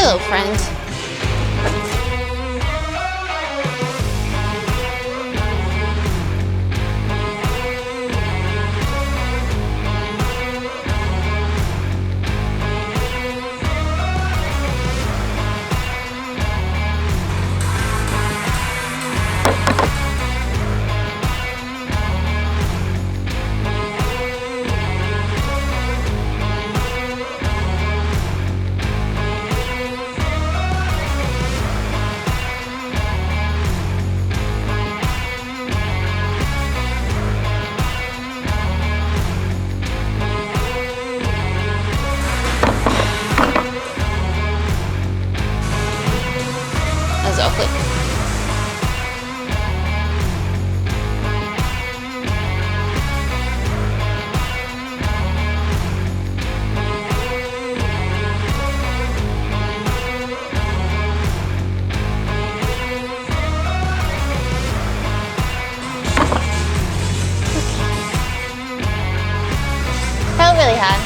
Hello, friend. Exactly. Felt really hard.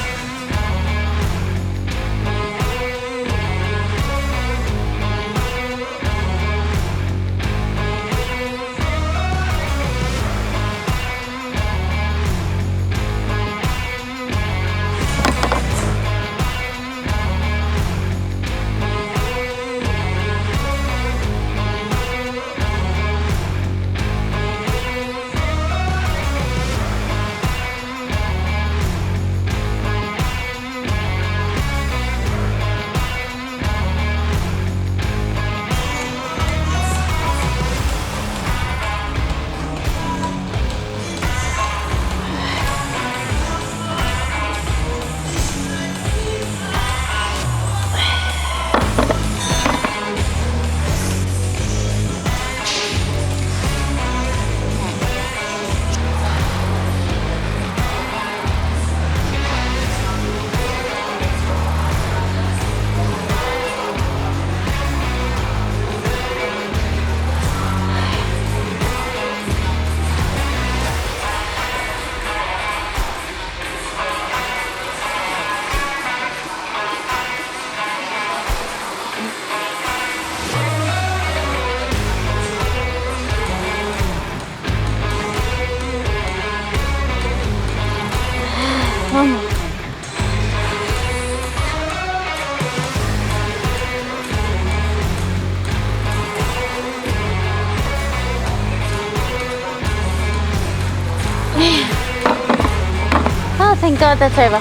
Oh, thank God that's over.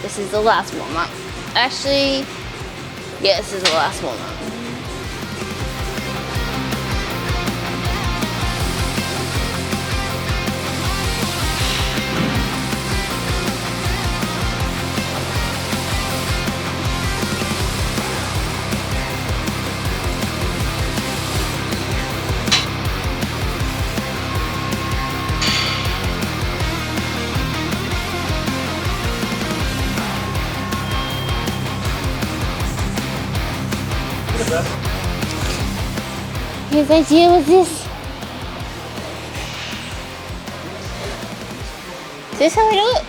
This is the last warm-up. Actually, yeah, this is the last warm-up. His idea was this. Is this how we do it?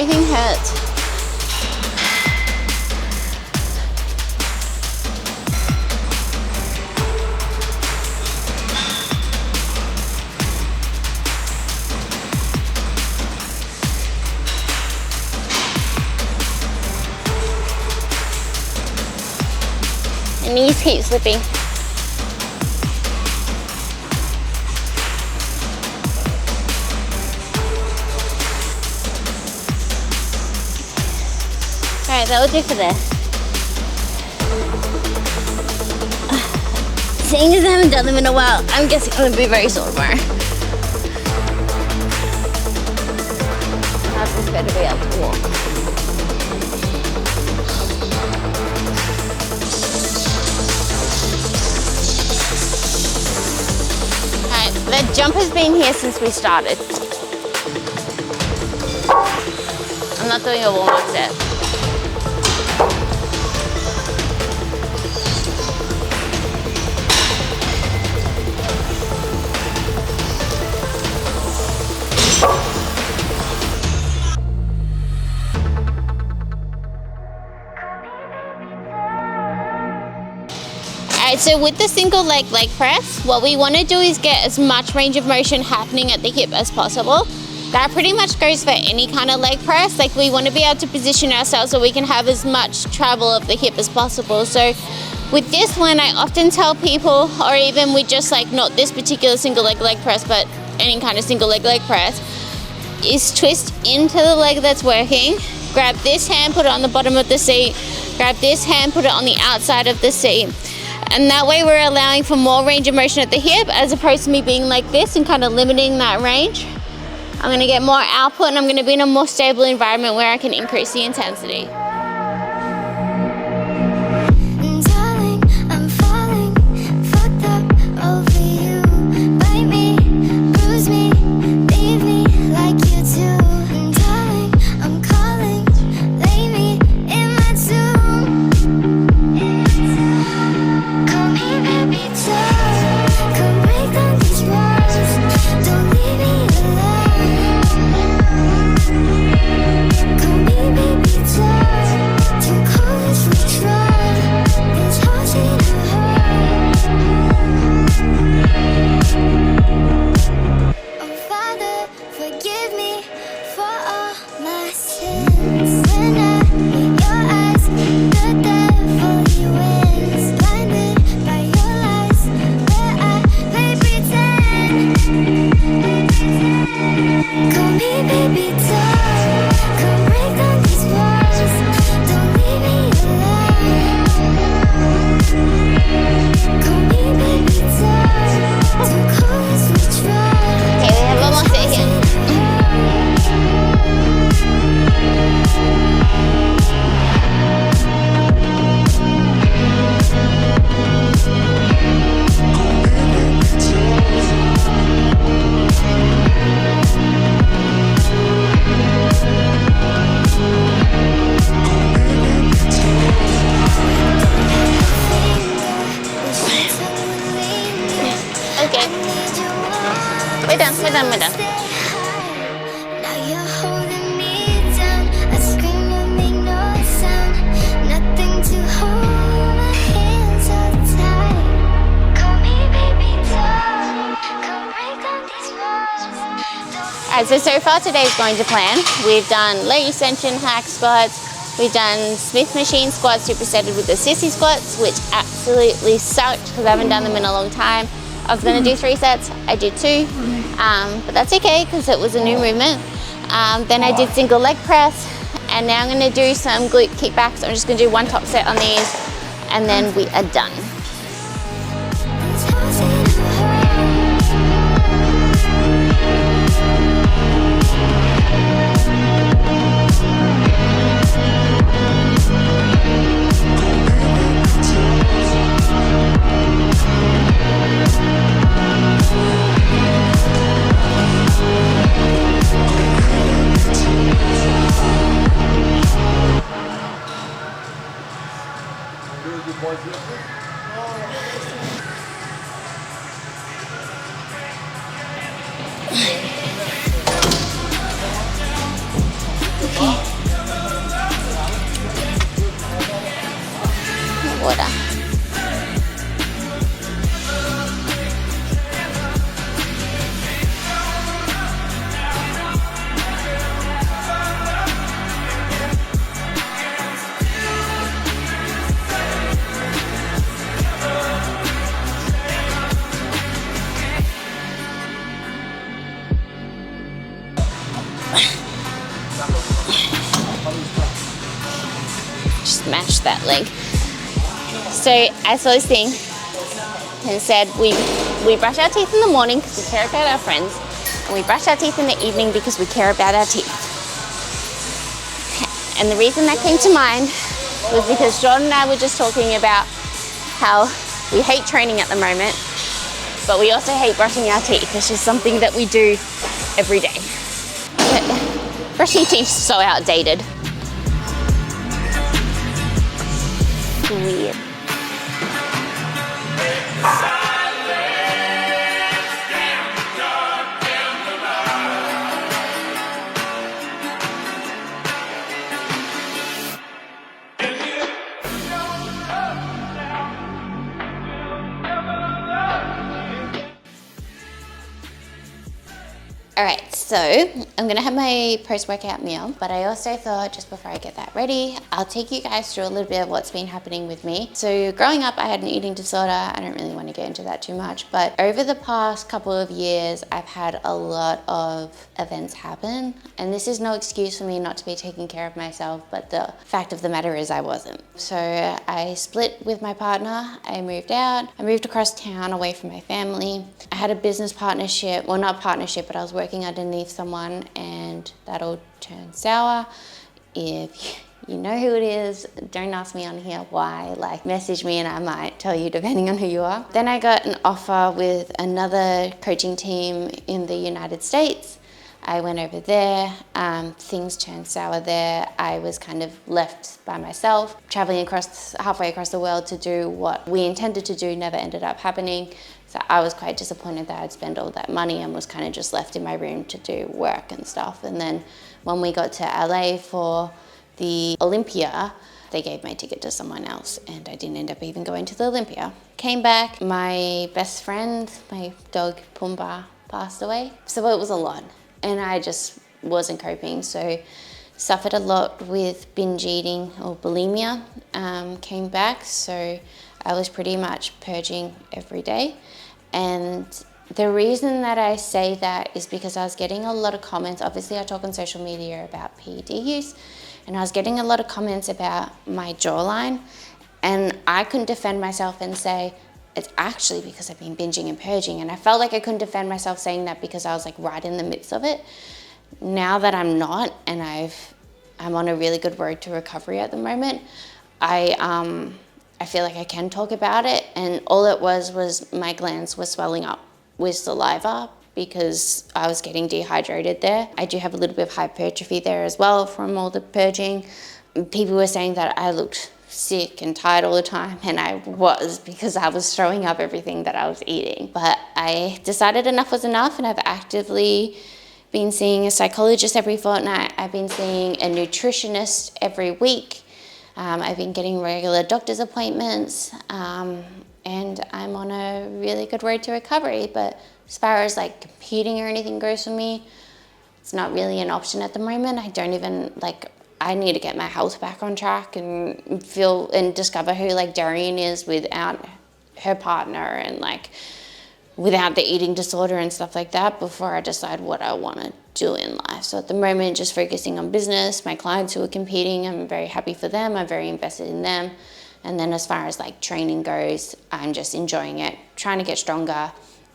everything hurts. My knees keep slipping. Alright, that will do for this. Seeing as I haven't done them in a while, I'm guessing I'm going to be very sore tomorrow. I prefer to be able to walk. Alright, the jump has been here since we started. I'm not doing a warm-up set. Alright, so with the single leg press, what we want to do is get as much range of motion happening at the hip as possible. That pretty much goes for any kind of leg press. Like, we want to be able to position ourselves so we can have as much travel of the hip as possible. So with this one, I often tell people, or even with just like not this particular single leg press, but any kind of single leg press, is twist into the leg that's working, grab this hand, put it on the bottom of the seat, grab this hand, put it on the outside of the seat. And that way we're allowing for more range of motion at the hip, as opposed to me being like this and kind of limiting that range. I'm gonna get more output, and I'm gonna be in a more stable environment where I can increase the intensity. We're done. Alright, so far today's going to plan. We've done leg extension, hack squats, we've done Smith machine squats supersetted with the sissy squats, which absolutely sucked because I haven't done them in a long time. I was going to do 3 sets, I did 2, but that's okay because it was a new movement. Then I did single leg press, and now I'm going to do some glute kickbacks. I'm just going to do 1 top set on these, and then we are done. Just mash that leg. So I saw this thing and said we brush our teeth in the morning because we care about our friends, and we brush our teeth in the evening because we care about our teeth. And the reason that came to mind was because John and I were just talking about how we hate training at the moment, but we also hate brushing our teeth. It's just something that we do every day. Brushing teeth is so outdated. Weird. All right, so I'm gonna have my post-workout meal, but I also thought just before I get that ready, I'll take you guys through a little bit of what's been happening with me. So growing up, I had an eating disorder. I don't really want to get into that too much, but over the past couple of years, I've had a lot of events happen, and this is no excuse for me not to be taking care of myself, but the fact of the matter is I wasn't. So I split with my partner, I moved out, I moved across town away from my family. I had a business partnership, well not partnership, but I was working underneath someone, and that all turned sour. If you know who it is, don't ask me on here why, like message me and I might tell you depending on who you are. Then I got an offer with another coaching team in the United States. I went over there, things turned sour there. I was kind of left by myself, traveling halfway across the world to do what we intended to do never ended up happening. So I was quite disappointed that I'd spent all that money and was kind of just left in my room to do work and stuff. And then when we got to LA for the Olympia, they gave my ticket to someone else and I didn't end up even going to the Olympia. Came back, my best friend, my dog Pumbaa, passed away. So it was a lot. And I just wasn't coping, so suffered a lot with binge eating or bulimia. Came back, so I was pretty much purging every day. And the reason that I say that is because I was getting a lot of comments. Obviously, I talk on social media about PED use, and I was getting a lot of comments about my jawline, and I couldn't defend myself and say, it's actually because I've been binging and purging. And I felt like I couldn't defend myself saying that because I was like right in the midst of it. Now that I'm not, and I'm on a really good road to recovery at the moment, I feel like I can talk about it. And all it was my glands were swelling up with saliva because I was getting dehydrated there. I do have a little bit of hypertrophy there as well from all the purging. People were saying that I looked sick and tired all the time, and I was, because I was throwing up everything that I was eating. But I decided enough was enough, and I've actively been seeing a psychologist every fortnight. I've been seeing a nutritionist every week. I've been getting regular doctor's appointments, and I'm on a really good road to recovery. But as far as like competing or anything goes for me, it's not really an option at the moment. I need to get my health back on track and feel and discover who like Darian is without her partner and like without the eating disorder and stuff like that before I decide what I want to do in life. So at the moment, just focusing on business, my clients who are competing, I'm very happy for them. I'm very invested in them. And then as far as like training goes, I'm just enjoying it, trying to get stronger.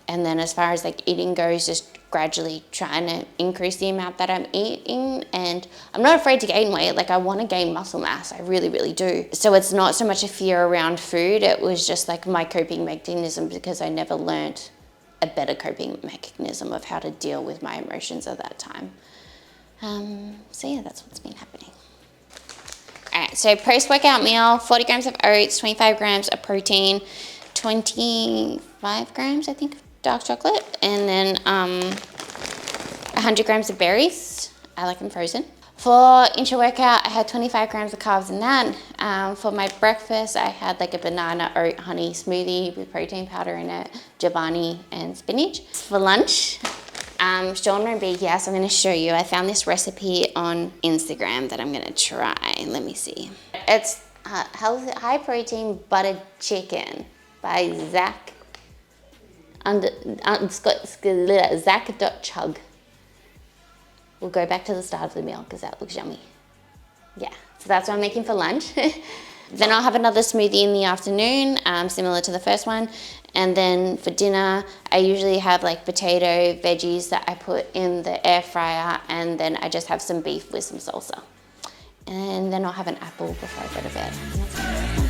And then as far as like eating goes, just gradually trying to increase the amount that I'm eating. And I'm not afraid to gain weight. Like I want to gain muscle mass. I really, really do. So it's not so much a fear around food. It was just like my coping mechanism because I never learned a better coping mechanism of how to deal with my emotions at that time. So yeah, that's what's been happening. All right, so post-workout meal, 40 grams of oats, 25 grams of protein, 25 grams, I think, of dark chocolate, and then 100 grams of berries. I like them frozen. For intra-workout, I had 25 grams of carbs in that. For my breakfast, I had like a banana oat honey smoothie with protein powder in it, jabani and spinach. For lunch, Sean won't be here, so I'm gonna show you. I found this recipe on Instagram that I'm gonna try. Let me see. It's high protein buttered chicken by Zach.chug. we'll go back to the start of the meal because that looks yummy. Yeah, so that's what I'm making for lunch. Then I'll have another smoothie in the afternoon, similar to the first one. And then for dinner, I usually have like potato, veggies that I put in the air fryer, and then I just have some beef with some salsa. And then I'll have an apple before I go to bed.